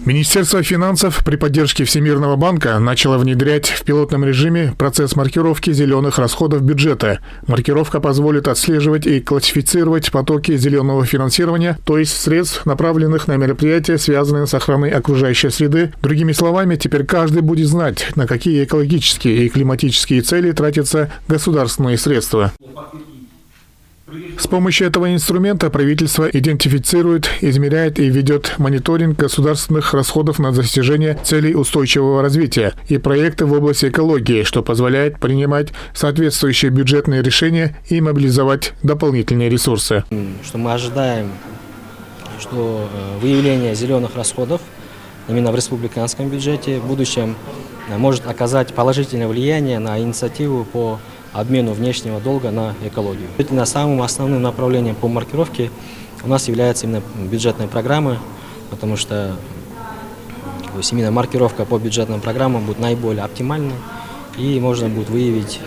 Министерство финансов при поддержке Всемирного банка начало внедрять в пилотном режиме процесс маркировки зеленых расходов бюджета. Маркировка позволит отслеживать и классифицировать потоки зеленого финансирования, то есть средств, направленных на мероприятия, связанные с охраной окружающей среды. Другими словами, теперь каждый будет знать, на какие экологические и климатические цели тратятся государственные средства. С помощью этого инструмента правительство идентифицирует, измеряет и ведет мониторинг государственных расходов на достижение целей устойчивого развития и проекты в области экологии, что позволяет принимать соответствующие бюджетные решения и мобилизовать дополнительные ресурсы. Что мы ожидаем, что выявление зеленых расходов именно в республиканском бюджете в будущем может оказать положительное влияние на инициативу по обмену внешнего долга на экологию. Самым основным направлением по маркировке у нас является именно бюджетная программа, потому что именно маркировка по бюджетным программам будет наиболее оптимальной, и можно будет выявить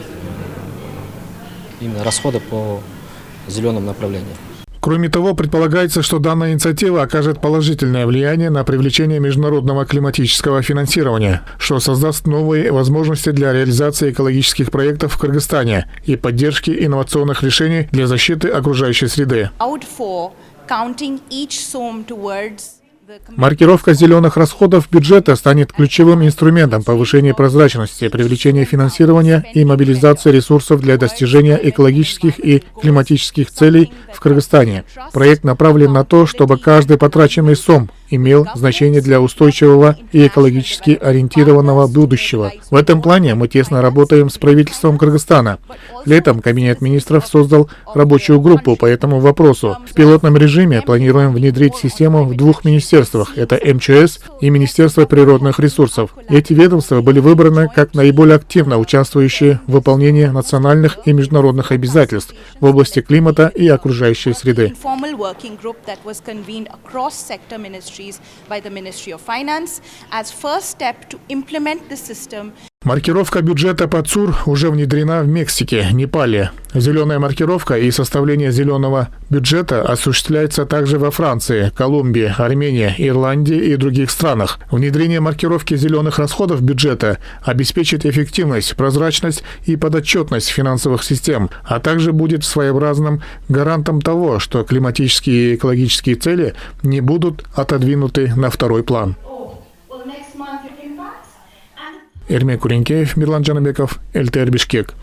именно расходы по зеленым направлениям. Кроме того, предполагается, что данная инициатива окажет положительное влияние на привлечение международного климатического финансирования, что создаст новые возможности для реализации экологических проектов в Кыргызстане и поддержки инновационных решений для защиты окружающей среды. Маркировка зеленых расходов бюджета станет ключевым инструментом повышения прозрачности, привлечения финансирования и мобилизации ресурсов для достижения экологических и климатических целей в Кыргызстане. Проект направлен на то, чтобы каждый потраченный сом имел значение для устойчивого и экологически ориентированного будущего. В этом плане мы тесно работаем с правительством Кыргызстана. Летом Кабинет министров создал рабочую группу по этому вопросу. В пилотном режиме планируем внедрить систему в двух министерствах. Это МЧС и Министерство природных ресурсов. Эти ведомства были выбраны как наиболее активно участвующие в выполнении национальных и международных обязательств в области климата и окружающей среды. By the Ministry of Finance as first step to implement the system. Маркировка бюджета по ЦУР уже внедрена в Мексике, Непале. Зеленая маркировка и составление зеленого бюджета осуществляется также во Франции, Колумбии, Армении, Ирландии и других странах. Внедрение маркировки зеленых расходов бюджета обеспечит эффективность, прозрачность и подотчетность финансовых систем, а также будет своеобразным гарантом того, что климатические и экологические цели не будут отодвинуты на второй план. Эрмек Куренкеев, Мирлан Джанабеков, ЛТР Бишкек.